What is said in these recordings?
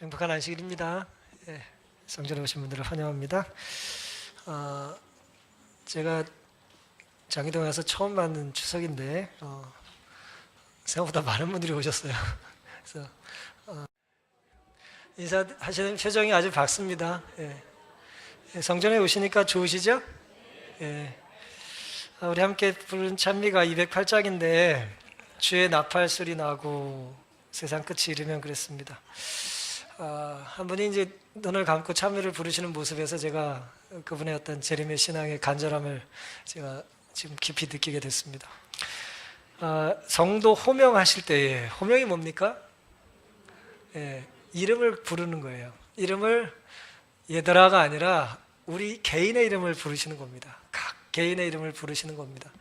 행복한 안식일입니다. 예, 성전에 오신 분들을 환영합니다. 제가 장기동에 와서 처음 맞는 추석인데 생각보다 많은 분들이 오셨어요. 그래서 인사하시는 표정이 아주 밝습니다. 예, 성전에 오시니까 좋으시죠? 예, 우리 함께 부른 찬미가 208장인데 주의 나팔 소리 나고 세상 끝이 이르면 그랬습니다. 한 분이 이제 눈을 감고 찬미를 부르시는 모습에서 제가 그분의 어떤 재림의 신앙의 간절함을 제가 지금 깊이 느끼게 됐습니다. 성도 호명하실 때에, 호명이 뭡니까? 예, 이름을 부르는 거예요. 이름을 얘들아가 아니라 우리 개인의 이름을 부르시는 겁니다. 각 개인의 이름을 부르시는 겁니다.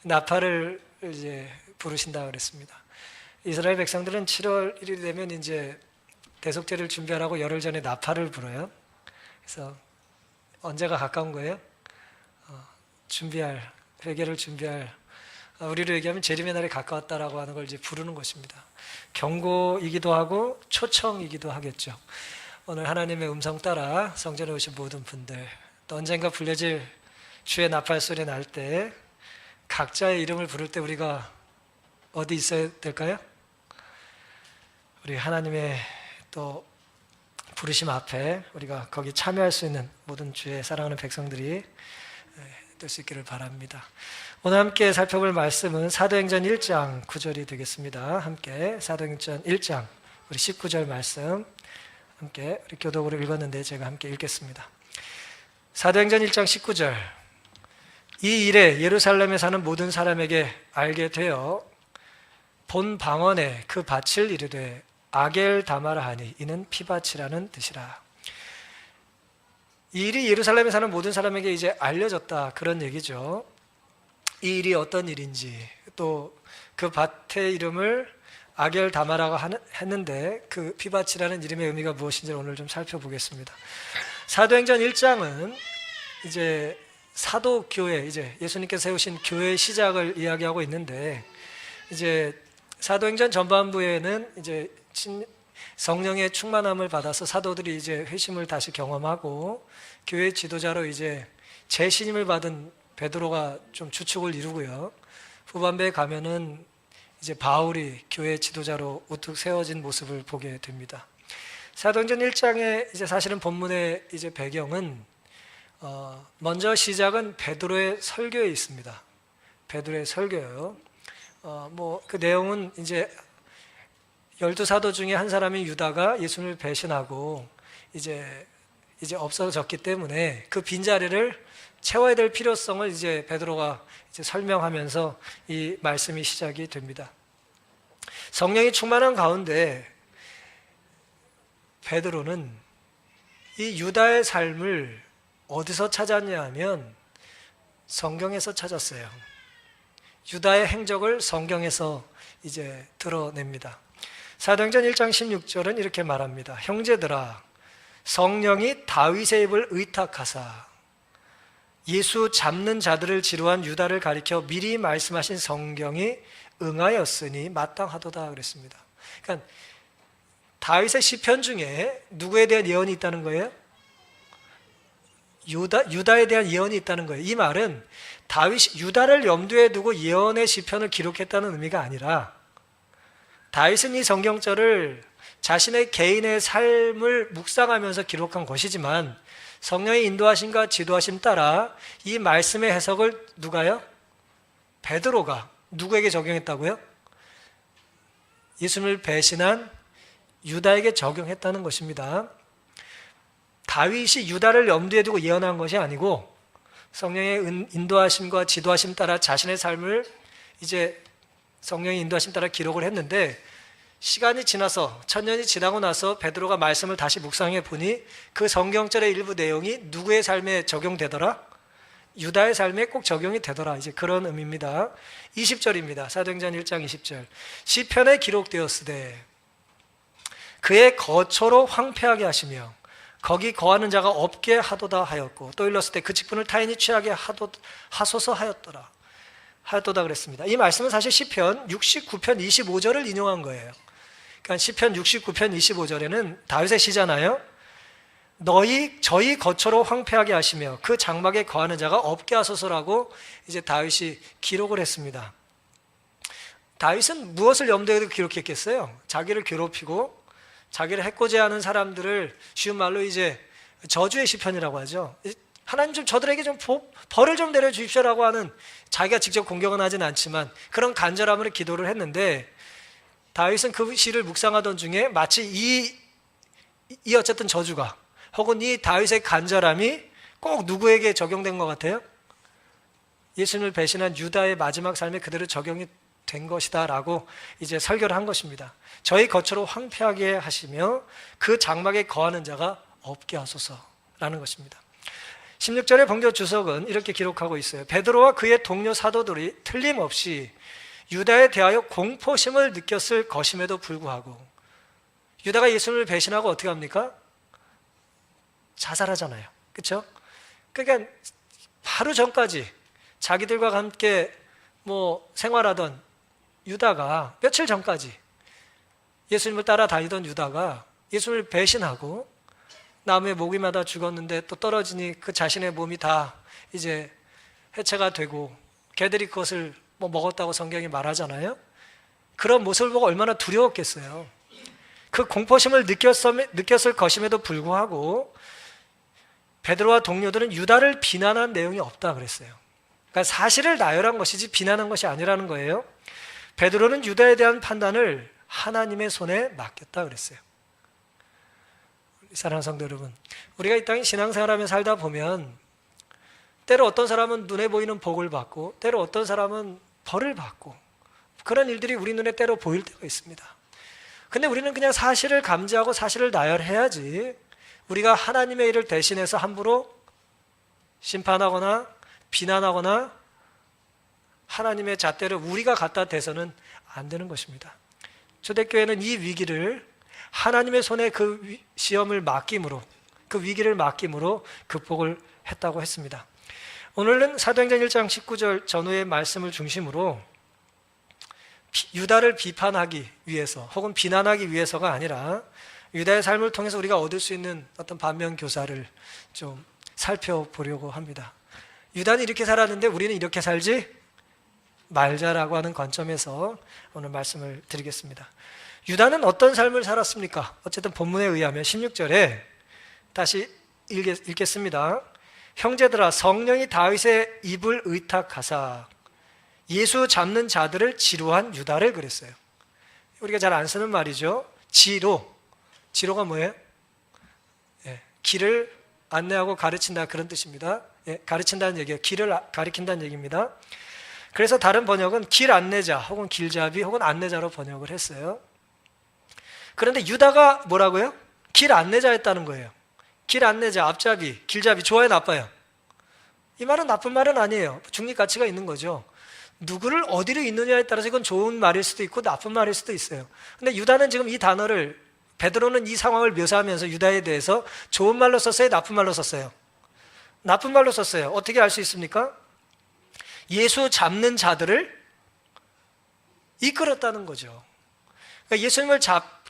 나팔을 이제 부르신다 그랬습니다. 이스라엘 백성들은 7월 1일이 되면 이제 대속제를 준비하라고 열흘 전에 나팔을 불어요. 그래서 언제가 가까운 거예요? 회개를 준비할, 우리로 얘기하면 재림의 날이 가까웠다라고 하는 걸 이제 부르는 것입니다. 경고이기도 하고 초청이기도 하겠죠. 오늘 하나님의 음성 따라 성전에 오신 모든 분들, 또 언젠가 불려질 주의 나팔 소리 날 때 각자의 이름을 부를 때 우리가 어디 있어야 될까요? 우리 하나님의 또 부르심 앞에 우리가 거기 참여할 수 있는 모든 주의 사랑하는 백성들이 될 수 있기를 바랍니다. 오늘 함께 살펴볼 말씀은 사도행전 1장 9절이 되겠습니다. 함께 사도행전 1장 우리 19절 말씀 함께 우리 교독으로 읽었는데 제가 함께 읽겠습니다. 사도행전 1장 19절. 이 일에 예루살렘에 사는 모든 사람에게 알게 되어 본 방언에 그 밭을 이르되 아겔다마라 하니 이는 피밭이라는 뜻이라. 이 일이 예루살렘에 사는 모든 사람에게 이제 알려졌다, 그런 얘기죠. 이 일이 어떤 일인지, 또 그 밭의 이름을 아겔다마라고 했는데 그 피밭이라는 이름의 의미가 무엇인지를 오늘 좀 살펴보겠습니다. 사도행전 1장은 이제 사도교회, 이제 예수님께서 세우신 교회의 시작을 이야기하고 있는데, 이제 사도행전 전반부에는 이제 성령의 충만함을 받아서 사도들이 이제 회심을 다시 경험하고 교회 지도자로 이제 재신임을 받은 베드로가 좀 주축을 이루고요. 후반부에 가면은 이제 바울이 교회 지도자로 우뚝 세워진 모습을 보게 됩니다. 사도행전 1장의 이제 사실은 본문의 이제 배경은 먼저 시작은 베드로의 설교에 있습니다. 베드로의 설교요. 그 내용은 이제 12사도 중에 한 사람인 유다가 예수님을 배신하고 이제 없어졌기 때문에 그 빈자리를 채워야 될 필요성을 이제 베드로가 이제 설명하면서 이 말씀이 시작이 됩니다. 성령이 충만한 가운데 베드로는 이 유다의 삶을 어디서 찾았냐 하면 성경에서 찾았어요. 유다의 행적을 성경에서 이제 드러냅니다. 사도행전 1장 16절은 이렇게 말합니다. 형제들아, 성령이 다윗의 입을 의탁하사 예수 잡는 자들을 지루한 유다를 가리켜 미리 말씀하신 성경이 응하였으니 마땅하도다 그랬습니다. 그러니까 다윗의 시편 중에 누구에 대한 예언이 있다는 거예요? 유다에 대한 예언이 있다는 거예요. 이 말은 다윗이 유다를 염두에 두고 예언의 시편을 기록했다는 의미가 아니라, 다윗은 이 성경절을 자신의 개인의 삶을 묵상하면서 기록한 것이지만 성령의 인도하심과 지도하심 따라 이 말씀의 해석을 누가요? 베드로가 누구에게 적용했다고요? 예수님을 배신한 유다에게 적용했다는 것입니다. 다윗이 유다를 염두에 두고 예언한 것이 아니고 성령의 인도하심과 지도하심 따라 자신의 삶을 이제 성령의 인도하심 따라 기록을 했는데, 시간이 지나서 1000년이 지나고 나서 베드로가 말씀을 다시 묵상해 보니 그 성경절의 일부 내용이 누구의 삶에 적용되더라? 유다의 삶에 꼭 적용이 되더라. 이제 그런 의미입니다. 20절입니다. 사도행전 1장 20절. 시편에 기록되었으되 그의 거처로 황폐하게 하시며 거기 거하는 자가 없게 하도다 하였고, 또 일렀을 때 그 직분을 타인이 취하게 하소서 하였도다 그랬습니다. 이 말씀은 사실 시편 69편 25절을 인용한 거예요. 그러니까 시편 69편 25절에는 다윗의 시잖아요. 저희 거처로 황폐하게 하시며 그 장막에 거하는 자가 없게 하소서라고 이제 다윗이 기록을 했습니다. 다윗은 무엇을 염두에 두고 기록했겠어요? 자기를 괴롭히고 자기를 해코지하는 사람들을 쉬운 말로 이제 저주의 시편이라고 하죠. 하나님 좀 저들에게 좀 벌을 좀 내려 주십시오라고 하는, 자기가 직접 공격은 하진 않지만 그런 간절함으로 기도를 했는데, 다윗은 그 시를 묵상하던 중에 마치 이 어쨌든 저주가 혹은 이 다윗의 간절함이 꼭 누구에게 적용된 것 같아요? 예수님을 배신한 유다의 마지막 삶에 그대로 적용이 된 것이다 라고 이제 설교를 한 것입니다. 저희 거처로 황폐하게 하시며 그 장막에 거하는 자가 없게 하소서라는 것입니다. 16절의 본교 주석은 이렇게 기록하고 있어요. 베드로와 그의 동료 사도들이 틀림없이 유다에 대하여 공포심을 느꼈을 것임에도 불구하고, 유다가 예수님을 배신하고 어떻게 합니까? 자살하잖아요. 그렇죠? 그러니까 바로 전까지 자기들과 함께 생활하던 유다가, 며칠 전까지 예수님을 따라다니던 유다가 예수님을 배신하고 나무에 목이 마다 죽었는데 또 떨어지니 그 자신의 몸이 다 이제 해체가 되고 개들이 그것을 먹었다고 성경이 말하잖아요. 그런 모습을 보고 얼마나 두려웠겠어요. 그 공포심을 느꼈을 것임에도 불구하고 베드로와 동료들은 유다를 비난한 내용이 없다 그랬어요. 그러니까 사실을 나열한 것이지 비난한 것이 아니라는 거예요. 베드로는 유다에 대한 판단을 하나님의 손에 맡겼다 그랬어요. 사랑하는 성도 여러분, 우리가 이 땅에 신앙생활하며 살다 보면 때로 어떤 사람은 눈에 보이는 복을 받고 때로 어떤 사람은 벌을 받고, 그런 일들이 우리 눈에 때로 보일 때가 있습니다. 근데 우리는 그냥 사실을 감지하고 사실을 나열해야지, 우리가 하나님의 일을 대신해서 함부로 심판하거나 비난하거나 하나님의 잣대를 우리가 갖다 대서는 안 되는 것입니다. 초대교회는 이 위기를 하나님의 손에 그 시험을 맡김으로, 그 위기를 맡김으로 극복을 했다고 했습니다. 오늘은 사도행전 1장 19절 전후의 말씀을 중심으로 유다를 비판하기 위해서 혹은 비난하기 위해서가 아니라 유다의 삶을 통해서 우리가 얻을 수 있는 어떤 반면 교사를 좀 살펴보려고 합니다. 유다는 이렇게 살았는데 우리는 이렇게 살지 말자라고 하는 관점에서 오늘 말씀을 드리겠습니다. 유다는 어떤 삶을 살았습니까? 어쨌든 본문에 의하면 16절에 다시 읽겠습니다. 형제들아, 성령이 다윗의 입을 의탁하사 예수 잡는 자들을 지루한 유다를 그랬어요. 우리가 잘 안 쓰는 말이죠. 지로가 뭐예요? 길을 안내하고 가르친다, 그런 뜻입니다. 가르친다는 얘기예요. 길을 가리킨다는 얘기입니다. 그래서 다른 번역은 길 안내자 혹은 길잡이 혹은 안내자로 번역을 했어요. 그런데 유다가 뭐라고요? 길 안내자였다는 거예요. 길 안내자, 앞잡이, 길잡이, 좋아요, 나빠요? 이 말은 나쁜 말은 아니에요. 중립 가치가 있는 거죠. 누구를 어디로 있느냐에 따라서 이건 좋은 말일 수도 있고 나쁜 말일 수도 있어요. 근데 유다는 지금 이 단어를, 베드로는 이 상황을 묘사하면서 유다에 대해서 좋은 말로 썼어요, 나쁜 말로 썼어요? 나쁜 말로 썼어요. 어떻게 알 수 있습니까? 예수 잡는 자들을 이끌었다는 거죠. 그러니까 예수님을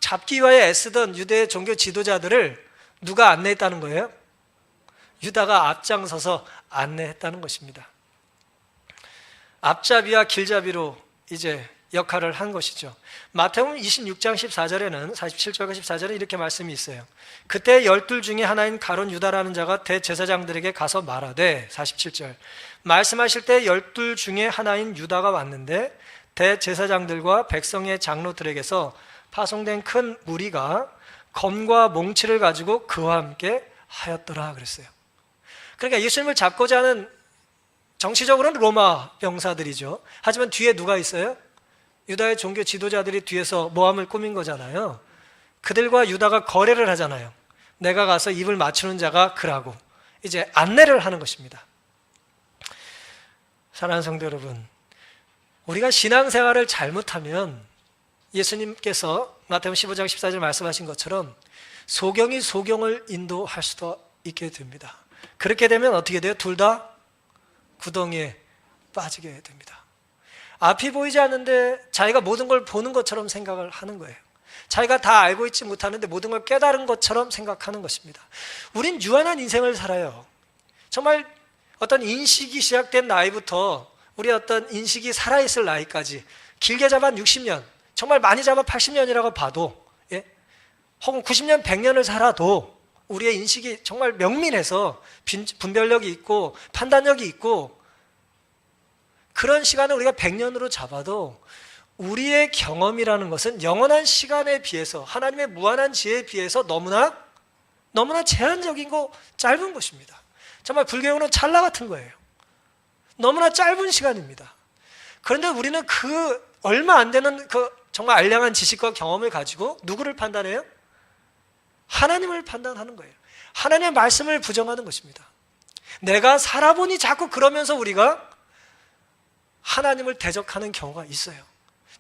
잡기 위하여 애쓰던 유대의 종교 지도자들을 누가 안내했다는 거예요? 유다가 앞장서서 안내했다는 것입니다. 앞잡이와 길잡이로 이제 역할을 한 것이죠. 마태복음 26장 14절에는 47절과 14절에 이렇게 말씀이 있어요. 그때 12 중에 하나인 가룟 유다라는 자가 대제사장들에게 가서 말하되, 47절, 말씀하실 때 12 중에 하나인 유다가 왔는데 대제사장들과 백성의 장로들에게서 파송된 큰 무리가 검과 몽치를 가지고 그와 함께 하였더라 그랬어요. 그러니까 예수님을 잡고자 하는, 정치적으로는 로마 병사들이죠. 하지만 뒤에 누가 있어요? 유다의 종교 지도자들이 뒤에서 모함을 꾸민 거잖아요. 그들과 유다가 거래를 하잖아요. 내가 가서 입을 맞추는 자가 그라고 이제 안내를 하는 것입니다. 사랑하는 성도 여러분, 우리가 신앙생활을 잘못하면 예수님께서 마태복음 15장 14절 말씀하신 것처럼 소경이 소경을 인도할 수도 있게 됩니다. 그렇게 되면 어떻게 돼요? 둘 다 구덩이에 빠지게 됩니다. 앞이 보이지 않는데 자기가 모든 걸 보는 것처럼 생각을 하는 거예요. 자기가 다 알고 있지 못하는데 모든 걸 깨달은 것처럼 생각하는 것입니다. 우린 유한한 인생을 살아요. 정말 어떤 인식이 시작된 나이부터 우리 어떤 인식이 살아있을 나이까지 길게 잡아 60년, 정말 많이 잡아 80년이라고 봐도, 예? 혹은 90년, 100년을 살아도 우리의 인식이 정말 명민해서 분별력이 있고 판단력이 있고, 그런 시간을 우리가 100년으로 잡아도 우리의 경험이라는 것은 영원한 시간에 비해서, 하나님의 무한한 지혜에 비해서 너무나 제한적이고 짧은 것입니다. 정말 불교는 찰나 같은 거예요. 너무나 짧은 시간입니다. 그런데 우리는 그 얼마 안 되는 그 정말 알량한 지식과 경험을 가지고 누구를 판단해요? 하나님을 판단하는 거예요. 하나님의 말씀을 부정하는 것입니다. 내가 살아보니 자꾸 그러면서 우리가 하나님을 대적하는 경우가 있어요.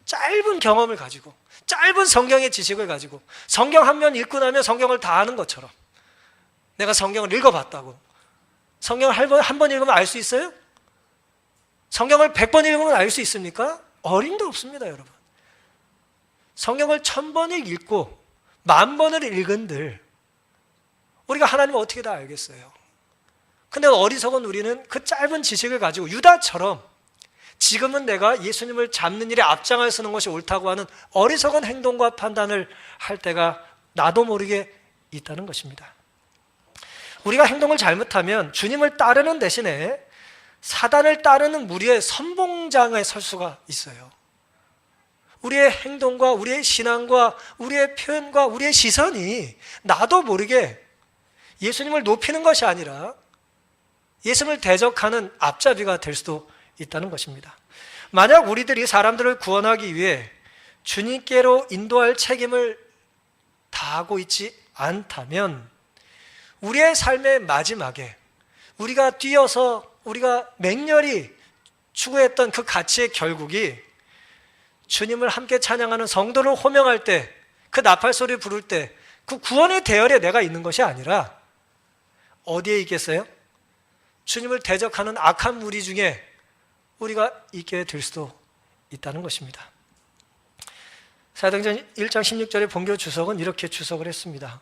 짧은 경험을 가지고, 짧은 성경의 지식을 가지고, 성경 한 면 읽고 나면 성경을 다 아는 것처럼, 내가 성경을 읽어봤다고. 성경을 한 번 읽으면 알 수 있어요? 성경을 100번 읽으면 알 수 있습니까? 어림도 없습니다, 여러분. 성경을 1000번을 읽고 10,000번을 읽은들 우리가 하나님을 어떻게 다 알겠어요? 근데 어리석은 우리는 그 짧은 지식을 가지고 유다처럼 지금은 내가 예수님을 잡는 일에 앞장을 서는 것이 옳다고 하는 어리석은 행동과 판단을 할 때가 나도 모르게 있다는 것입니다. 우리가 행동을 잘못하면 주님을 따르는 대신에 사단을 따르는 무리의 선봉장에 설 수가 있어요. 우리의 행동과 우리의 신앙과 우리의 표현과 우리의 시선이 나도 모르게 예수님을 높이는 것이 아니라 예수님을 대적하는 앞잡이가 될 수도 있다는 것입니다. 만약 우리들이 사람들을 구원하기 위해 주님께로 인도할 책임을 다하고 있지 않다면 우리의 삶의 마지막에 우리가 뛰어서 우리가 맹렬히 추구했던 그 가치의 결국이 주님을 함께 찬양하는 성도를 호명할 때, 그 나팔소리 부를 때 그 구원의 대열에 내가 있는 것이 아니라 어디에 있겠어요? 주님을 대적하는 악한 무리 중에 우리가 있게 될 수도 있다는 것입니다. 사도행전 1장 16절에 본교 주석은 이렇게 주석을 했습니다.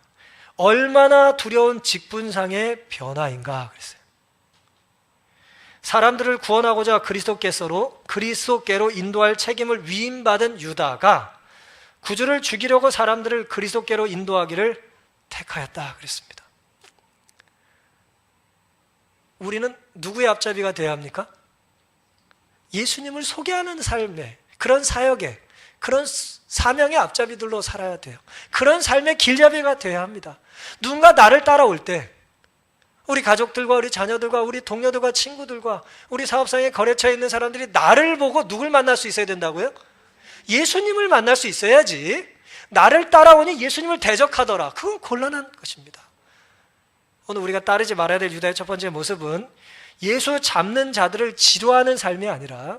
얼마나 두려운 직분상의 변화인가 그랬어요. 사람들을 구원하고자 그리스도께로 인도할 책임을 위임받은 유다가 구주를 죽이려고 사람들을 그리스도께로 인도하기를 택하였다 그랬습니다. 우리는 누구의 앞잡이가 되어야 합니까? 예수님을 소개하는 삶의, 그런 사역의, 그런 사명의 앞잡이들로 살아야 돼요. 그런 삶의 길잡이가 되어야 합니다. 누군가 나를 따라올 때 우리 가족들과 우리 자녀들과 우리 동료들과 친구들과 우리 사업상의 거래처에 있는 사람들이 나를 보고 누굴 만날 수 있어야 된다고요? 예수님을 만날 수 있어야지. 나를 따라오니 예수님을 대적하더라. 그건 곤란한 것입니다. 오늘 우리가 따르지 말아야 될 유다의 첫 번째 모습은 예수 잡는 자들을 지도하는 삶이 아니라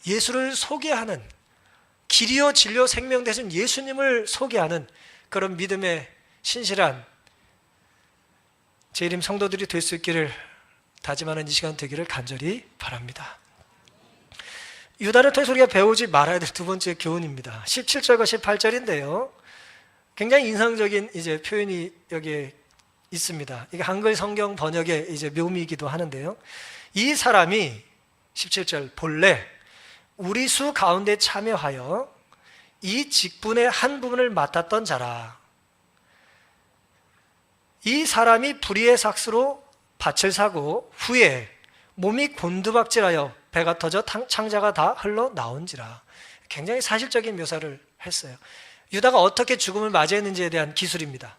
예수를 소개하는, 길이요 진료 생명 되신 예수님을 소개하는 그런 믿음의 신실한 재림 성도들이 될 수 있기를 다짐하는 이 시간 되기를 간절히 바랍니다. 유다를 통해서 우리가 배우지 말아야 될 두 번째 교훈입니다. 17절과 18절인데요. 굉장히 인상적인 이제 표현이 여기에 있습니다. 이게 한글 성경 번역의 이제 묘미이기도 하는데요. 이 사람이 17절 본래 우리 수 가운데 참여하여 이 직분의 한 부분을 맡았던 자라. 이 사람이 불의의 삭스로 밭을 사고 후에 몸이 곤두박질하여 배가 터져 창자가 다 흘러나온지라. 굉장히 사실적인 묘사를 했어요. 유다가 어떻게 죽음을 맞이했는지에 대한 기술입니다.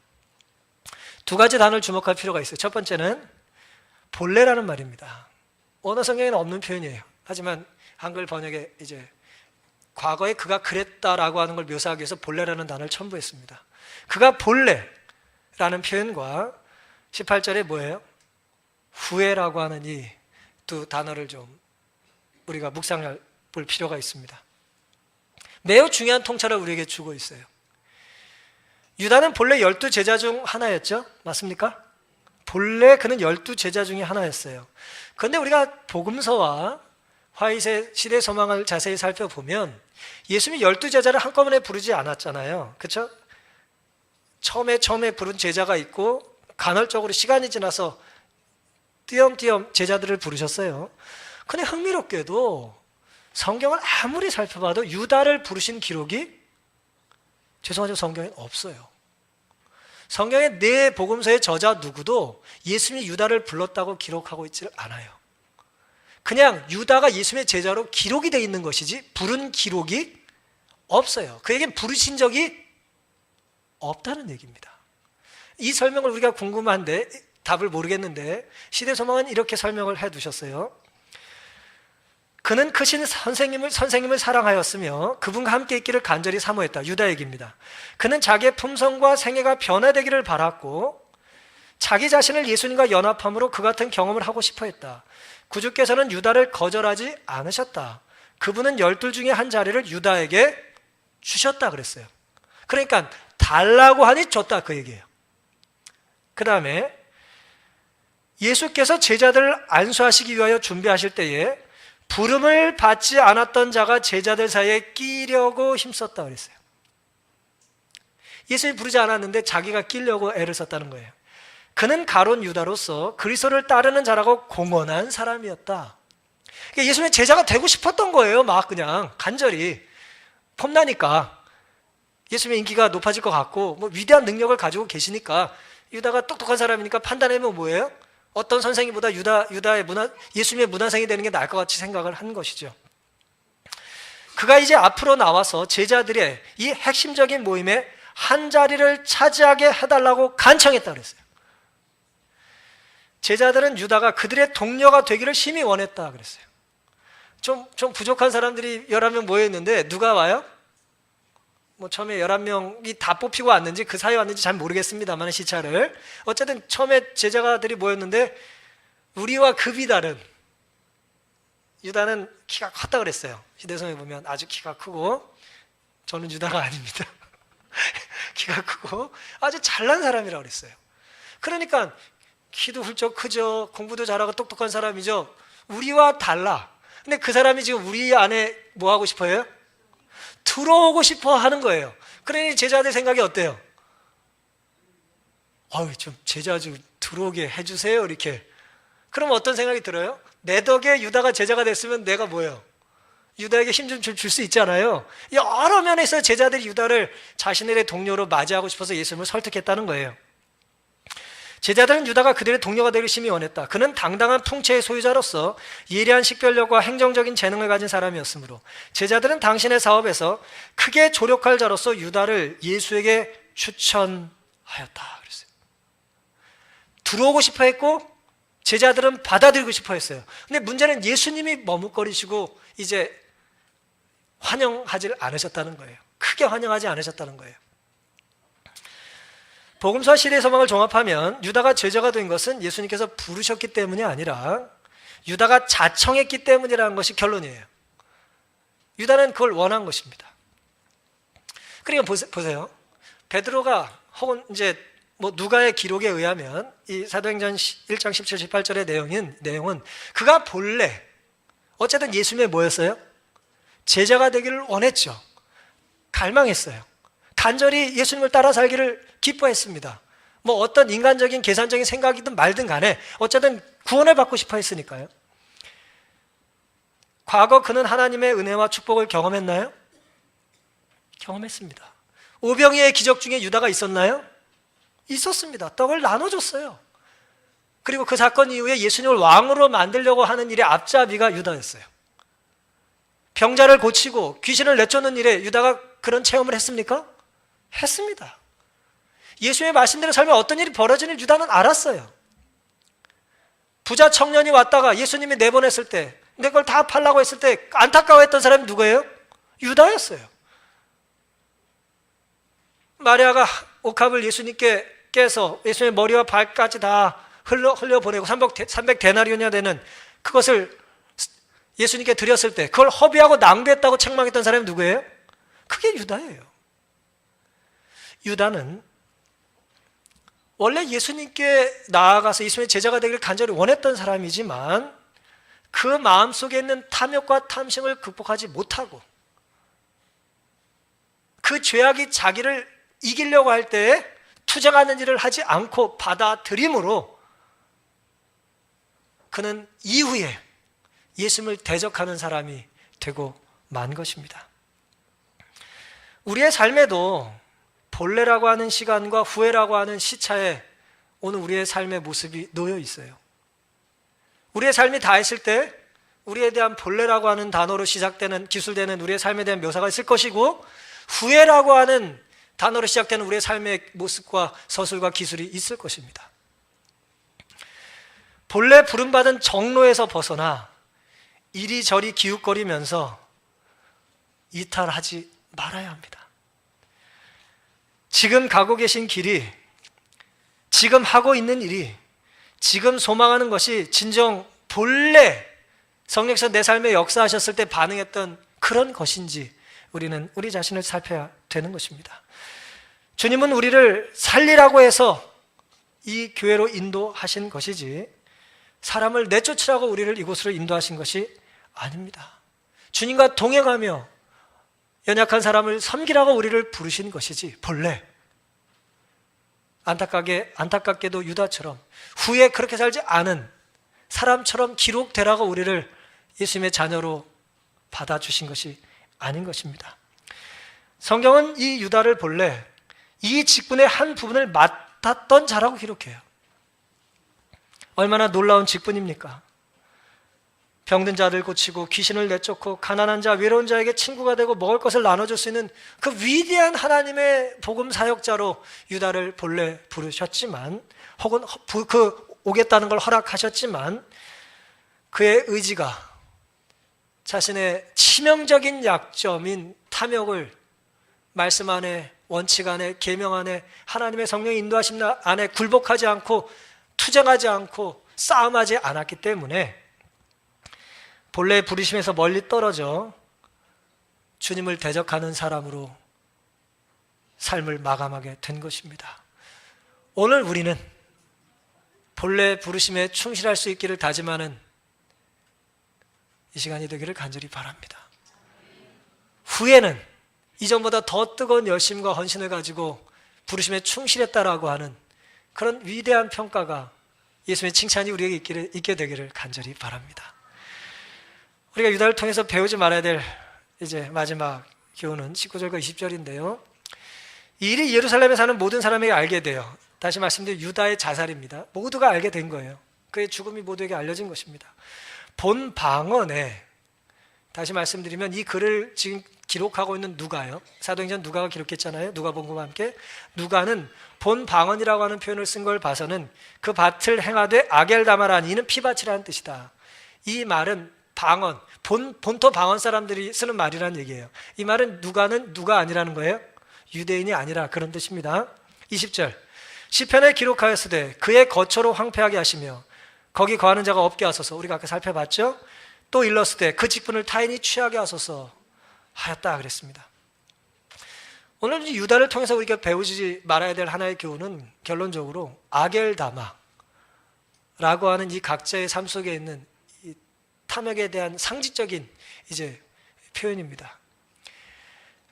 두 가지 단어를 주목할 필요가 있어요. 첫 번째는 본래라는 말입니다. 원어 성경에는 없는 표현이에요. 하지만 한글 번역에 이제 과거에 그가 그랬다라고 하는 걸 묘사하기 위해서 본래라는 단어를 첨부했습니다. 그가 본래라는 표현과 18절에 뭐예요? 후회라고 하는 이 두 단어를 좀 우리가 묵상해 볼 필요가 있습니다. 매우 중요한 통찰을 우리에게 주고 있어요. 유다는 본래 12제자 중 하나였죠? 맞습니까? 본래 그는 12제자 중에 하나였어요. 그런데 우리가 복음서와 화이트의 시대 소망을 자세히 살펴보면 예수님이 12제자를 한꺼번에 부르지 않았잖아요. 그렇죠? 처음에 부른 제자가 있고 간헐적으로 시간이 지나서 띄엄띄엄 제자들을 부르셨어요. 근데 흥미롭게도 성경을 아무리 살펴봐도 유다를 부르신 기록이 죄송하지만 성경에 없어요. 성경의 네 복음서의 저자 누구도 예수님이 유다를 불렀다고 기록하고 있지 않아요. 그냥 유다가 예수님의 제자로 기록이 되어 있는 것이지 부른 기록이 없어요. 그에겐 부르신 적이 없다는 얘기입니다. 이 설명을 우리가 궁금한데 답을 모르겠는데 시대소망은 이렇게 설명을 해두셨어요. 그는 크신 선생님을 사랑하였으며 그분과 함께 있기를 간절히 사모했다. 유다 얘기입니다. 그는 자기의 품성과 생애가 변화되기를 바랐고 자기 자신을 예수님과 연합함으로 그 같은 경험을 하고 싶어 했다. 구주께서는 유다를 거절하지 않으셨다. 그분은 12 중에 한 자리를 유다에게 주셨다 그랬어요. 그러니까 달라고 하니 줬다 그 얘기예요. 그 다음에 예수께서 제자들을 안수하시기 위하여 준비하실 때에 부름을 받지 않았던 자가 제자들 사이에 끼려고 힘썼다 그랬어요. 예수님이 부르지 않았는데 자기가 끼려고 애를 썼다는 거예요. 그는 가론 유다로서 그리스도를 따르는 자라고 공언한 사람이었다. 그러니까 예수님의 제자가 되고 싶었던 거예요. 막 그냥 간절히 폼나니까 예수님의 인기가 높아질 것 같고 뭐 위대한 능력을 가지고 계시니까 유다가 똑똑한 사람이니까 판단하면 뭐예요? 어떤 선생님보다 유다의 예수님의 문화생이 되는 게 나을 것 같이 생각을 한 것이죠. 그가 이제 앞으로 나와서 제자들의 이 핵심적인 모임에 한 자리를 차지하게 해달라고 간청했다 그랬어요. 제자들은 유다가 그들의 동료가 되기를 심히 원했다 그랬어요. 좀 부족한 사람들이 11명 모여있는데 누가 와요? 뭐 처음에 11명이 다 뽑히고 왔는지 그 사이에 왔는지 잘 모르겠습니다만 시차를 어쨌든 처음에 제자가들이 모였는데 우리와 급이 다른 유다는 키가 컸다 그랬어요. 시대성에 보면 아주 키가 크고 저는 유다가 아닙니다. 키가 크고 아주 잘난 사람이라고 그랬어요. 그러니까 키도 훌쩍 크죠. 공부도 잘하고 똑똑한 사람이죠. 우리와 달라. 근데 그 사람이 지금 우리 안에 뭐 하고 싶어요? 들어오고 싶어 하는 거예요. 그러니 제자들 생각이 어때요? 좀 제자 좀 들어오게 해주세요 이렇게. 그럼 어떤 생각이 들어요? 내 덕에 유다가 제자가 됐으면 내가 뭐예요? 유다에게 힘 좀 줄 수 있잖아요. 여러 면에서 제자들이 유다를 자신들의 동료로 맞이하고 싶어서 예수님을 설득했다는 거예요. 제자들은 유다가 그들의 동료가 되기를 심히 원했다. 그는 당당한 풍채의 소유자로서 예리한 식별력과 행정적인 재능을 가진 사람이었으므로 제자들은 당신의 사업에서 크게 조력할 자로서 유다를 예수에게 추천하였다 그랬어요. 들어오고 싶어 했고 제자들은 받아들이고 싶어 했어요. 근데 문제는 예수님이 머뭇거리시고 이제 환영하지 않으셨다는 거예요. 크게 환영하지 않으셨다는 거예요. 복음서와 시대의 소망을 종합하면 유다가 제자가 된 것은 예수님께서 부르셨기 때문이 아니라 유다가 자청했기 때문이라는 것이 결론이에요. 유다는 그걸 원한 것입니다. 그러니까 보세요. 베드로가 혹은 이제 뭐 누가의 기록에 의하면 이 사도행전 1장 17, 18절의 내용은 그가 본래 어쨌든 예수님의 뭐였어요? 제자가 되기를 원했죠. 갈망했어요. 간절히 예수님을 따라 살기를 기뻐했습니다. 뭐 어떤 인간적인 계산적인 생각이든 말든 간에 어쨌든 구원을 받고 싶어 했으니까요. 과거 그는 하나님의 은혜와 축복을 경험했나요? 경험했습니다. 오병이의 기적 중에 유다가 있었나요? 있었습니다. 떡을 나눠줬어요. 그리고 그 사건 이후에 예수님을 왕으로 만들려고 하는 일의 앞잡이가 유다였어요. 병자를 고치고 귀신을 내쫓는 일에 유다가 그런 체험을 했습니까? 했습니다. 예수의 말씀대로 살면 어떤 일이 벌어지는 유다는 알았어요. 부자 청년이 왔다가 예수님이 내보냈을 때 내 걸 다 팔라고 했을 때 안타까워했던 사람이 누구예요? 유다였어요. 마리아가 옥합을 예수님께 깨서 예수님의 머리와 발까지 다 흘려보내고 300데나리온이나 되는 그것을 예수님께 드렸을 때 그걸 허비하고 낭비했다고 책망했던 사람이 누구예요? 그게 유다예요. 유다는 원래 예수님께 나아가서 예수님의 제자가 되기를 간절히 원했던 사람이지만 그 마음속에 있는 탐욕과 탐심을 극복하지 못하고 그 죄악이 자기를 이기려고 할 때에 투정하는 일을 하지 않고 받아들임으로 그는 이후에 예수님을 대적하는 사람이 되고 만 것입니다. 우리의 삶에도 본래라고 하는 시간과 후회라고 하는 시차에 오늘 우리의 삶의 모습이 놓여 있어요. 우리의 삶이 다 했을 때 우리에 대한 본래라고 하는 단어로 시작되는, 기술되는 우리의 삶에 대한 묘사가 있을 것이고, 후회라고 하는 단어로 시작되는 우리의 삶의 모습과 서술과 기술이 있을 것입니다. 본래 부름받은 정로에서 벗어나 이리저리 기웃거리면서 이탈하지 말아야 합니다. 지금 가고 계신 길이, 지금 하고 있는 일이, 지금 소망하는 것이 진정 본래 성령께서 내 삶에 역사하셨을 때 반응했던 그런 것인지 우리는 우리 자신을 살펴야 되는 것입니다. 주님은 우리를 살리라고 해서 이 교회로 인도하신 것이지 사람을 내쫓으라고 우리를 이곳으로 인도하신 것이 아닙니다. 주님과 동행하며 연약한 사람을 섬기라고 우리를 부르신 것이지 본래 안타깝게도 유다처럼 후에 그렇게 살지 않은 사람처럼 기록되라고 우리를 예수님의 자녀로 받아주신 것이 아닌 것입니다. 성경은 이 유다를 본래 이 직분의 한 부분을 맡았던 자라고 기록해요. 얼마나 놀라운 직분입니까? 병든 자를 고치고 귀신을 내쫓고 가난한 자, 외로운 자에게 친구가 되고 먹을 것을 나눠줄 수 있는 그 위대한 하나님의 복음 사역자로 유다를 본래 부르셨지만, 혹은 오겠다는 걸 허락하셨지만, 그의 의지가 자신의 치명적인 약점인 탐욕을 말씀 안에, 원칙 안에, 계명 안에, 하나님의 성령의 인도하심 안에 굴복하지 않고 투정하지 않고 싸움하지 않았기 때문에 본래의 부르심에서 멀리 떨어져 주님을 대적하는 사람으로 삶을 마감하게 된 것입니다. 오늘 우리는 본래 부르심에 충실할 수 있기를 다짐하는 이 시간이 되기를 간절히 바랍니다. 후에는 이전보다 더 뜨거운 열심과 헌신을 가지고 부르심에 충실했다라고 하는 그런 위대한 평가가, 예수님의 칭찬이 우리에게 있게 되기를 간절히 바랍니다. 우리가 유다를 통해서 배우지 말아야 될 이제 마지막 교훈은 19절과 20절인데요. 이 일이 예루살렘에 사는 모든 사람에게 알게 돼요. 다시 말씀드리면 유다의 자살입니다. 모두가 알게 된 거예요. 그의 죽음이 모두에게 알려진 것입니다. 본 방언에, 다시 말씀드리면 이 글을 지금 기록하고 있는 누가요. 사도행전 누가가 기록했잖아요. 누가복음과 함께. 누가는 본 방언이라고 하는 표현을 쓴 걸 봐서는 그 밭을 행하되 아겔다마라니, 이는 피밭이라는 뜻이다. 이 말은 방언, 본토 방언 사람들이 쓰는 말이라는 얘기예요. 이 말은 누가는 누가 아니라는 거예요. 유대인이 아니라 그런 뜻입니다. 20절, 시편에 기록하였으되 그의 거처로 황폐하게 하시며 거기 거하는 자가 없게 하소서. 우리가 아까 살펴봤죠. 또 일렀으되 그 직분을 타인이 취하게 하소서 하였다 그랬습니다. 오늘 유다를 통해서 우리가 배우지 말아야 될 하나의 교훈은 결론적으로 아겔다마라고 하는 이 각자의 삶 속에 있는 이 탐욕에 대한 상징적인 이제 표현입니다.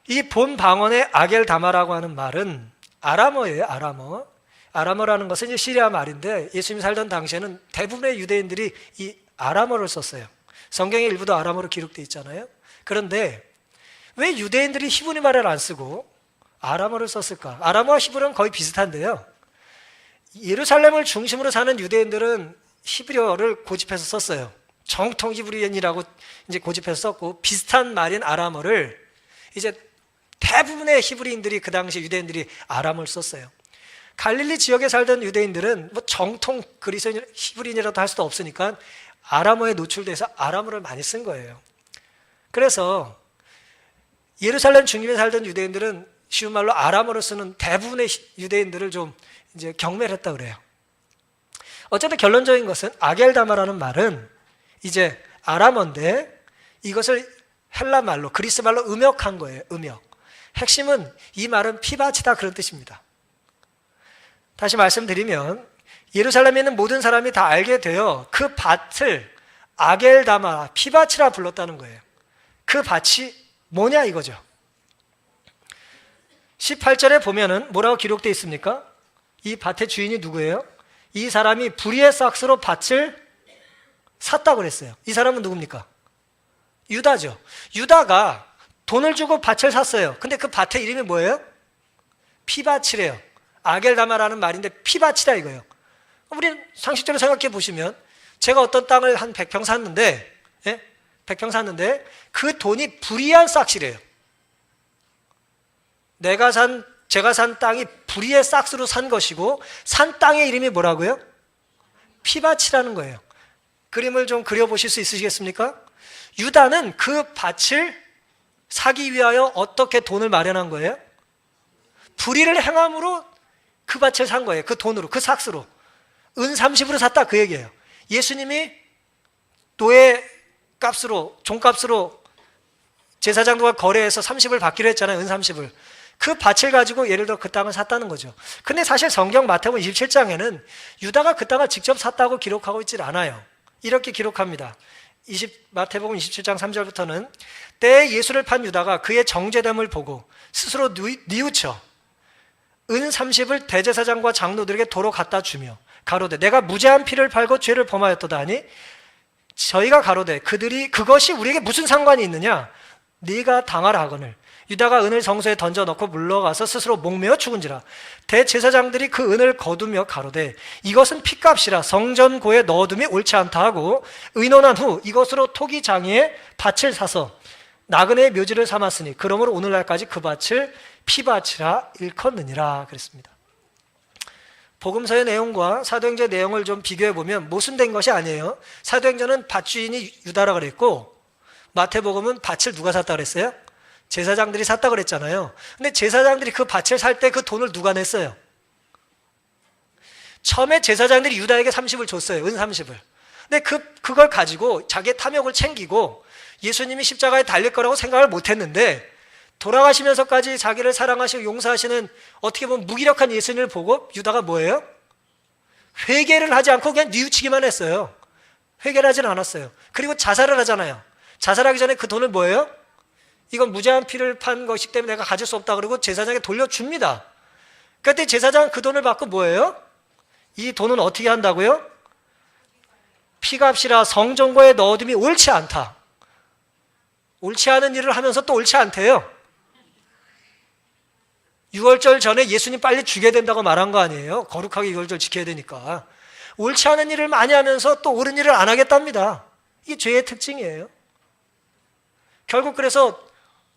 이 본 방언의 아겔다마라고 하는 말은 아람어예요. 아람어라는 것은 이제 시리아 말인데, 예수님이 살던 당시에는 대부분의 유대인들이 이 아람어를 썼어요. 성경의 일부도 아람어로 기록되어 있잖아요. 그런데 왜 유대인들이 히브리 말을 안 쓰고 아람어를 썼을까? 아람어와 히브리는 거의 비슷한데요. 예루살렘을 중심으로 사는 유대인들은 히브리어를 고집해서 썼어요. 정통 히브리인이라고 이제 고집해서 썼고, 비슷한 말인 아람어를 이제 대부분의 히브리인들이, 그 당시 유대인들이 아람어를 썼어요. 갈릴리 지역에 살던 유대인들은 뭐 정통 그리스도인 히브리인이라도 할 수도 없으니까 아람어에 노출돼서 아람어를 많이 쓴 거예요. 그래서 예루살렘 중심에 살던 유대인들은 쉬운 말로 아람어를 쓰는 대부분의 유대인들을 좀 이제 경멸했다 그래요. 어쨌든 결론적인 것은 아겔다마라는 말은 이제 아람어인데 이것을 헬라 말로, 그리스 말로 음역한 거예요. 음역. 핵심은 이 말은 피밭이다 그런 뜻입니다. 다시 말씀드리면 예루살렘에 있는 모든 사람이 다 알게 되어 그 밭을 아겔다마, 피밭이라 불렀다는 거예요. 그 밭이 뭐냐 이거죠. 18절에 보면은 뭐라고 기록되어 있습니까? 이 밭의 주인이 누구예요? 이 사람이 불의의 싹스로 밭을 샀다고 그랬어요. 이 사람은 누굽니까? 유다죠. 유다가 돈을 주고 밭을 샀어요. 근데 그 밭의 이름이 뭐예요? 피밭이래요. 아겔다마라는 말인데 피밭이다 이거예요. 우리 상식적으로 생각해 보시면 제가 어떤 땅을 한 100평 샀는데, 예? 100평 샀는데 그 돈이 불의한 싹시래요. 제가 산 땅이 불의의 싹스로 산 것이고 산 땅의 이름이 뭐라고요? 피밭이라는 거예요. 그림을 좀 그려보실 수 있으시겠습니까? 유다는 그 밭을 사기 위하여 어떻게 돈을 마련한 거예요? 불의를 행함으로 그 밭을 산 거예요. 그 돈으로, 그 삭스로. 은 30으로 샀다 그 얘기예요. 예수님이 노예 값으로, 종값으로 제사장들과 거래해서 30을 받기로 했잖아요. 은 30을. 그 밭을 가지고 예를 들어 그 땅을 샀다는 거죠. 근데 사실 성경 마태복음 27장에는 유다가 그 땅을 직접 샀다고 기록하고 있질 않아요. 이렇게 기록합니다. 마태복음 27장 3절부터는 때에 예수를 판 유다가 그의 정죄됨을 보고 스스로 뉘우쳐 은 30을 대제사장과 장로들에게 도로 갖다 주며 가로되 내가 무죄한 피를 팔고 죄를 범하였도다 하니 저희가 가로되 그것이 우리에게 무슨 상관이 있느냐? 네가 당하라 하거늘 유다가 은을 성소에 던져넣고 물러가서 스스로 목매어 죽은지라. 대제사장들이 그 은을 거두며 가로되 이것은 핏값이라 성전고에 넣어둠이 옳지 않다 하고 의논한 후 이것으로 토기장이의 밭을 사서 나그네의 묘지를 삼았으니 그러므로 오늘날까지 그 밭을 피밭이라 일컫느니라 그랬습니다. 복음서의 내용과 사도행전의 내용을 좀 비교해 보면 모순된 것이 아니에요. 사도행전은 밭주인이 유다라 그랬고 마태복음은 밭을 누가 샀다 그랬어요? 제사장들이 샀다 그랬잖아요. 근데 제사장들이 그 밭을 살 때 그 돈을 누가 냈어요? 처음에 제사장들이 유다에게 30을 줬어요. 은 30을. 근데 그걸 가지고 자기의 탐욕을 챙기고 예수님이 십자가에 달릴 거라고 생각을 못 했는데 돌아가시면서까지 자기를 사랑하시고 용서하시는 어떻게 보면 무기력한 예수님을 보고 유다가 뭐예요? 회개를 하지 않고 그냥 뉘우치기만 했어요. 회개를 하지는 않았어요. 그리고 자살을 하잖아요. 자살하기 전에 그 돈을 뭐예요? 이건 무죄한 피를 판 것이기 때문에 내가 가질 수 없다 그러고 제사장에게 돌려줍니다. 그때 제사장은 그 돈을 받고 뭐예요? 이 돈은 어떻게 한다고요? 피값이라 성전고에 넣어둠이 옳지 않다. 옳지 않은 일을 하면서 또 옳지 않대요. 6월절 전에 예수님 빨리 죽여야 된다고 말한 거 아니에요? 거룩하게 6월절 지켜야 되니까. 옳지 않은 일을 많이 하면서 또 옳은 일을 안 하겠답니다. 이게 죄의 특징이에요. 결국 그래서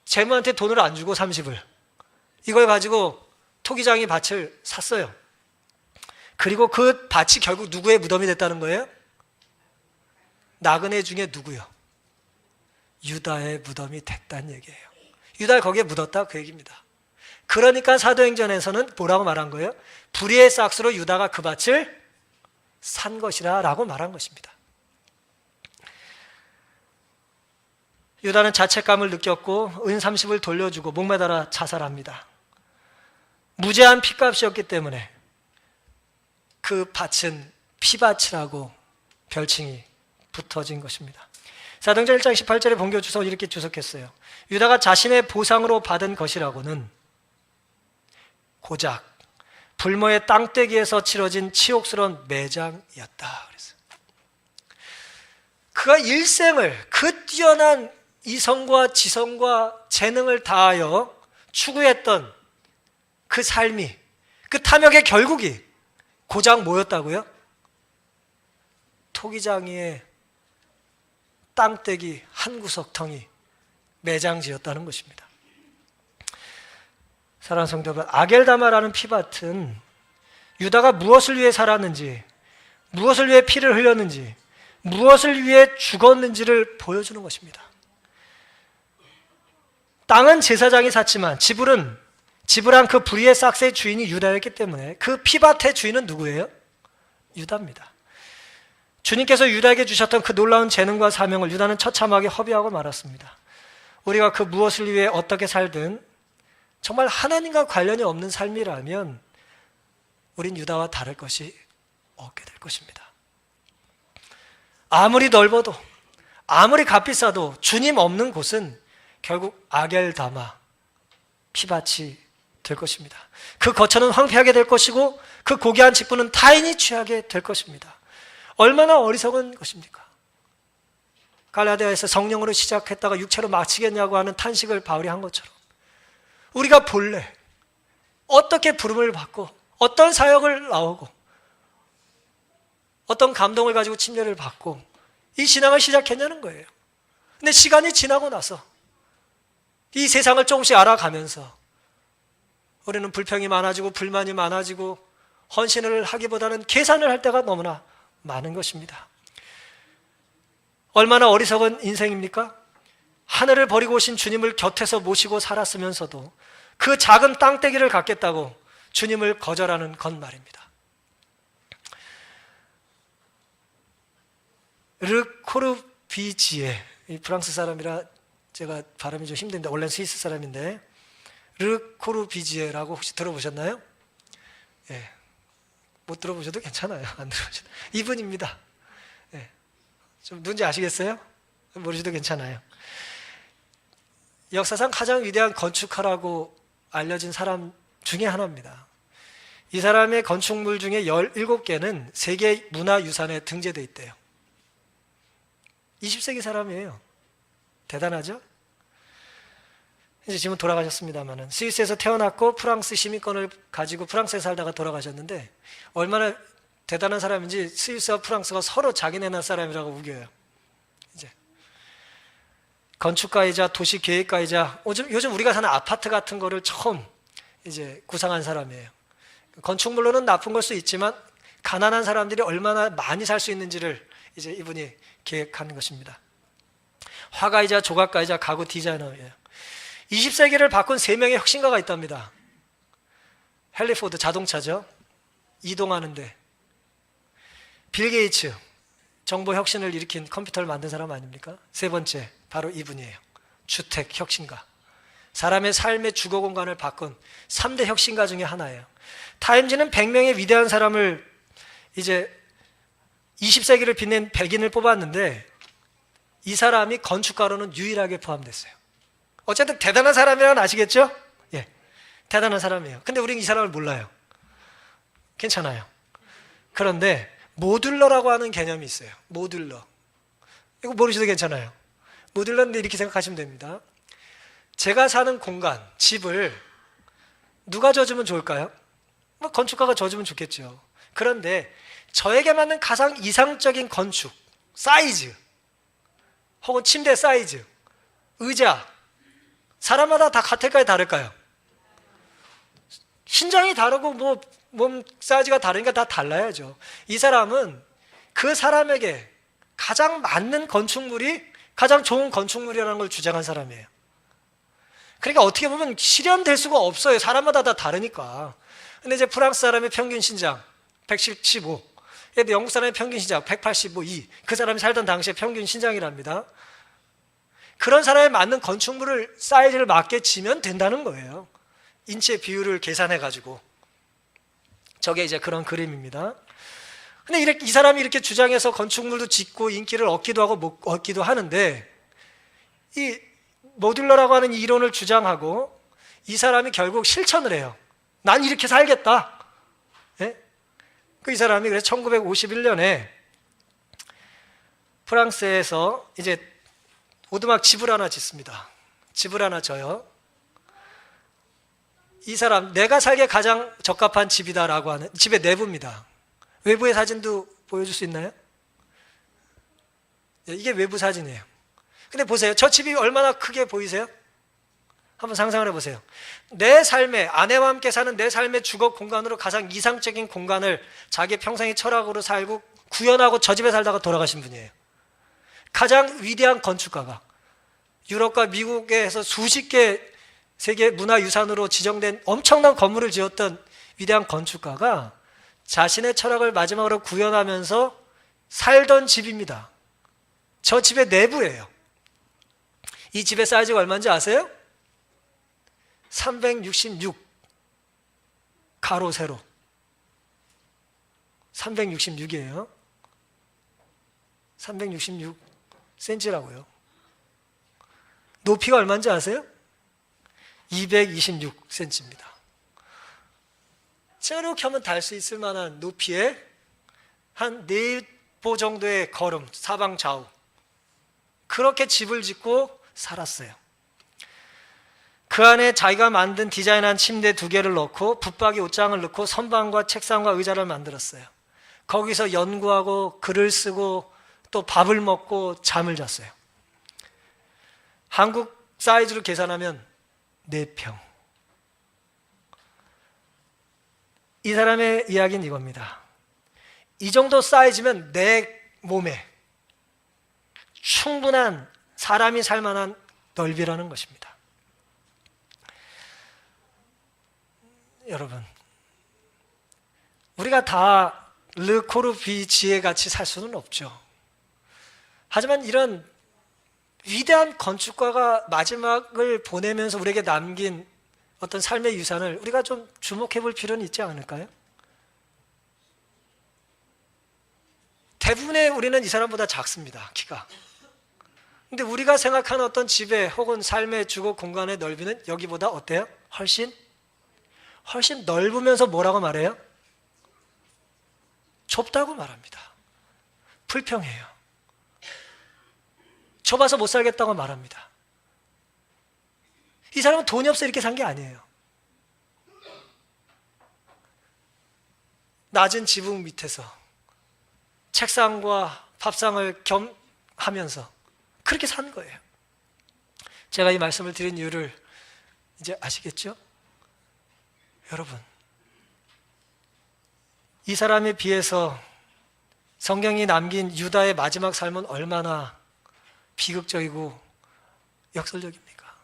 재무한테 돈을 안 주고 30을 이걸 가지고 토기장이 밭을 샀어요. 그리고 그 밭이 결국 누구의 무덤이 됐다는 거예요? 나그네 중에 누구요? 유다의 무덤이 됐다는 얘기예요. 유다를 거기에 묻었다 그 얘기입니다. 그러니까 사도행전에서는 뭐라고 말한 거예요? 불의의 싹스로 유다가 그 밭을 산 것이라 라고 말한 것입니다. 유다는 자책감을 느꼈고 은 30을 돌려주고 목매달아 자살합니다. 무죄한 피값이었기 때문에 그 밭은 피밭이라고 별칭이 붙어진 것입니다. 사도행전 1장 18절에 본교 주석은 이렇게 주석했어요. 유다가 자신의 보상으로 받은 것이라고는 고작 불모의 땅떼기에서 치러진 치욕스러운 매장이었다 그랬어요. 그가 일생을 그 뛰어난 이성과 지성과 재능을 다하여 추구했던 그 삶이, 그 탐욕의 결국이 고작 뭐였다고요? 토기장이의 땅떼기 한 구석텅이 매장지였다는 것입니다. 사랑하는 성도 여러분, 아겔다마라는 피밭은 유다가 무엇을 위해 살았는지, 무엇을 위해 피를 흘렸는지, 무엇을 위해 죽었는지를 보여주는 것입니다. 땅은 제사장이 샀지만 지불한 그 불의의 싹스의 주인이 유다였기 때문에 그 피밭의 주인은 누구예요? 유다입니다. 주님께서 유다에게 주셨던 그 놀라운 재능과 사명을 유다는 처참하게 허비하고 말았습니다. 우리가 그 무엇을 위해 어떻게 살든 정말 하나님과 관련이 없는 삶이라면 우린 유다와 다를 것이 없게 될 것입니다. 아무리 넓어도 아무리 값비싸도 주님 없는 곳은 결국 아겔다마, 피밭이 될 것입니다. 그 거처는 황폐하게 될 것이고 그 고귀한 직분은 타인이 취하게 될 것입니다. 얼마나 어리석은 것입니까? 갈라디아에서 성령으로 시작했다가 육체로 마치겠냐고 하는 탄식을 바울이 한 것처럼 우리가 본래 어떻게 부름을 받고 어떤 사역을 나오고 어떤 감동을 가지고 침례를 받고 이 신앙을 시작했냐는 거예요. 근데 시간이 지나고 나서 이 세상을 조금씩 알아가면서 우리는 불평이 많아지고 불만이 많아지고 헌신을 하기보다는 계산을 할 때가 너무나 많은 것입니다. 얼마나 어리석은 인생입니까? 하늘을 버리고 오신 주님을 곁에서 모시고 살았으면서도 그 작은 땅떼기를 갖겠다고 주님을 거절하는 건 말입니다. 르코르비지에, 이 프랑스 사람이라 제가 발음이 좀 힘든데 원래는 스위스 사람인데 르코르비지에라고 혹시 들어보셨나요? 예, 못 들어보셔도 괜찮아요. 안 들어보셔도. 이분입니다. 예, 좀 누군지 아시겠어요? 모르셔도 괜찮아요. 역사상 가장 위대한 건축가라고 알려진 사람 중에 하나입니다. 이 사람의 건축물 중에 17개는 세계 문화유산에 등재되어 있대요. 20세기 사람이에요. 대단하죠? 이제 지금 돌아가셨습니다만은 스위스에서 태어났고 프랑스 시민권을 가지고 프랑스에 살다가 돌아가셨는데 얼마나 대단한 사람인지 스위스와 프랑스가 서로 자기네 나라 사람이라고 우겨요. 이제 건축가이자 도시 계획가이자 요즘 우리가 사는 아파트 같은 거를 처음 이제 구상한 사람이에요. 건축물로는 나쁜 걸 수 있지만 가난한 사람들이 얼마나 많이 살 수 있는지를 이제 이분이 계획하는 것입니다. 화가이자 조각가이자 가구 디자이너예요. 20세기를 바꾼 3명의 혁신가가 있답니다. 헨리 포드, 자동차죠. 이동하는데. 빌 게이츠, 정보 혁신을 일으킨 컴퓨터를 만든 사람 아닙니까? 3번째, 바로 이분이에요. 주택 혁신가. 사람의 삶의 주거 공간을 바꾼 3대 혁신가 중에 하나예요. 타임지는 100명의 위대한 사람을 이제 20세기를 빛낸 백인을 뽑았는데 이 사람이 건축가로는 유일하게 포함됐어요. 어쨌든 대단한 사람이라는 아시겠죠? 예, 대단한 사람이에요. 근데 우리는 이 사람을 몰라요. 괜찮아요. 그런데 모듈러라고 하는 개념이 있어요. 모듈러. 이거 모르셔도 괜찮아요. 모듈러인데 이렇게 생각하시면 됩니다. 제가 사는 공간, 집을 누가 져주면 좋을까요? 뭐 건축가가 져주면 좋겠죠. 그런데 저에게 맞는 가장 이상적인 건축, 사이즈, 혹은 침대 사이즈, 의자, 사람마다 다 같을까요, 다를까요? 신장이 다르고 몸 사이즈가 다르니까 다 달라야죠. 이 사람은 그 사람에게 가장 맞는 건축물이 가장 좋은 건축물이라는 걸 주장한 사람이에요. 그러니까 어떻게 보면 실현될 수가 없어요. 사람마다 다 다르니까. 근데 이제 프랑스 사람의 평균 신장 175, 영국 사람의 평균 신장 185, 2. 그 사람이 살던 당시의 평균 신장이랍니다. 그런 사람에 맞는 건축물을 사이즈를 맞게 지면 된다는 거예요. 인체 비율을 계산해가지고. 저게 이제 그런 그림입니다. 근데 이 사람이 이렇게 주장해서 건축물도 짓고 인기를 얻기도 하고 못 얻기도 하는데 이 모듈러라고 하는 이론을 주장하고 이 사람이 결국 실천을 해요. 난 이렇게 살겠다. 예? 이 사람이 그래서 1951년에 프랑스에서 이제 오두막 집을 하나 짓습니다. 집을 하나 져요. 이 사람 내가 살기에 가장 적합한 집이다라고 하는 집의 내부입니다. 외부의 사진도 보여줄 수 있나요? 이게 외부 사진이에요. 근데 보세요. 저 집이 얼마나 크게 보이세요? 한번 상상을 해보세요. 내 삶에, 아내와 함께 사는 내 삶의 주거 공간으로 가장 이상적인 공간을 자기 평생의 철학으로 살고 구현하고 저 집에 살다가 돌아가신 분이에요. 가장 위대한 건축가가 유럽과 미국에서 수십 개 세계 문화유산으로 지정된 엄청난 건물을 지었던 위대한 건축가가 자신의 철학을 마지막으로 구현하면서 살던 집입니다. 저 집의 내부예요. 이 집의 사이즈가 얼마인지 아세요? 366 가로 세로 366이에요. 366 센치라고요. 높이가 얼마인지 아세요? 226cm입니다. 이렇게 하면 달 수 있을 만한 높이에 한 4보 정도의 걸음, 사방 좌우. 그렇게 집을 짓고 살았어요. 그 안에 자기가 만든 디자인한 침대 2개를 넣고 붙박이 옷장을 넣고 선반과 책상과 의자를 만들었어요. 거기서 연구하고 글을 쓰고 또 밥을 먹고 잠을 잤어요. 한국 사이즈로 계산하면 4평. 이 사람의 이야기는 이겁니다. 이 정도 사이즈면 내 몸에 충분한 사람이 살 만한 넓이라는 것입니다. 여러분, 우리가 다 르코르비지에 같이 살 수는 없죠. 하지만 이런 위대한 건축가가 마지막을 보내면서 우리에게 남긴 어떤 삶의 유산을 우리가 좀 주목해 볼 필요는 있지 않을까요? 대부분의 우리는 이 사람보다 작습니다, 키가. 근데 우리가 생각하는 어떤 집의 혹은 삶의 주거 공간의 넓이는 여기보다 어때요? 훨씬 넓으면서 뭐라고 말해요? 좁다고 말합니다. 불평해요. 좁아서 못 살겠다고 말합니다. 이 사람은 돈이 없어 이렇게 산 게 아니에요. 낮은 지붕 밑에서 책상과 밥상을 겸하면서 그렇게 산 거예요. 제가 이 말씀을 드린 이유를 이제 아시겠죠? 여러분, 이 사람에 비해서 성경이 남긴 유다의 마지막 삶은 얼마나 비극적이고 역설적입니까?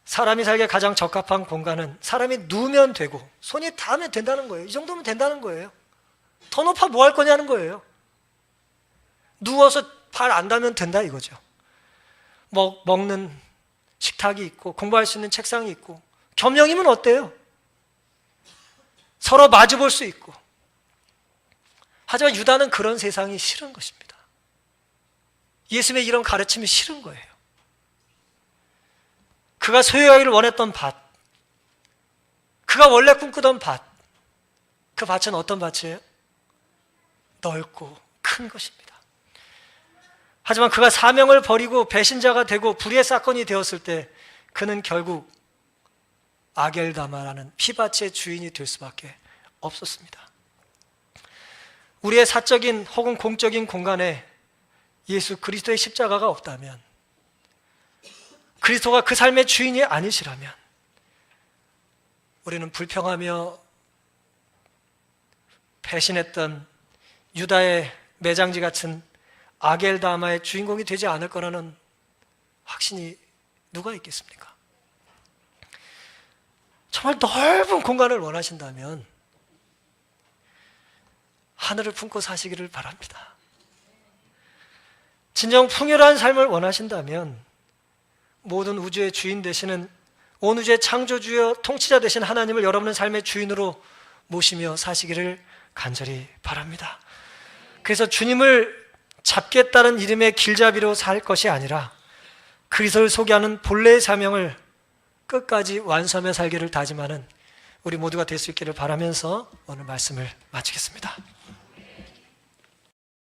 사람이 살기에 가장 적합한 공간은 사람이 누우면 되고 손이 닿으면 된다는 거예요. 이 정도면 된다는 거예요. 더 높아 뭐 할 거냐는 거예요. 누워서 발 안 닿으면 된다 이거죠. 먹는 식탁이 있고 공부할 수 있는 책상이 있고 겸용이면 어때요? 서로 마주 볼 수 있고. 하지만 유다는 그런 세상이 싫은 것입니다. 예수님의 이런 가르침이 싫은 거예요. 그가 소유하기를 원했던 밭, 그가 원래 꿈꾸던 밭, 그 밭은 어떤 밭이에요? 넓고 큰 것입니다. 하지만 그가 사명을 버리고 배신자가 되고 불의의 사건이 되었을 때 그는 결국 아겔다마라는 피밭의 주인이 될 수밖에 없었습니다. 우리의 사적인 혹은 공적인 공간에 예수 그리스도의 십자가가 없다면, 그리스도가 그 삶의 주인이 아니시라면 우리는 불평하며 배신했던 유다의 매장지 같은 아겔다마의 주인공이 되지 않을 거라는 확신이 누가 있겠습니까? 정말 넓은 공간을 원하신다면 하늘을 품고 사시기를 바랍니다. 진정 풍요로운 삶을 원하신다면 모든 우주의 주인 되시는, 온 우주의 창조주여 통치자 되신 하나님을 여러분의 삶의 주인으로 모시며 사시기를 간절히 바랍니다. 그래서 주님을 잡겠다는 이름의 길잡이로 살 것이 아니라 그리스도를 소개하는 본래의 사명을 끝까지 완수하며 살기를 다짐하는 우리 모두가 될 수 있기를 바라면서 오늘 말씀을 마치겠습니다.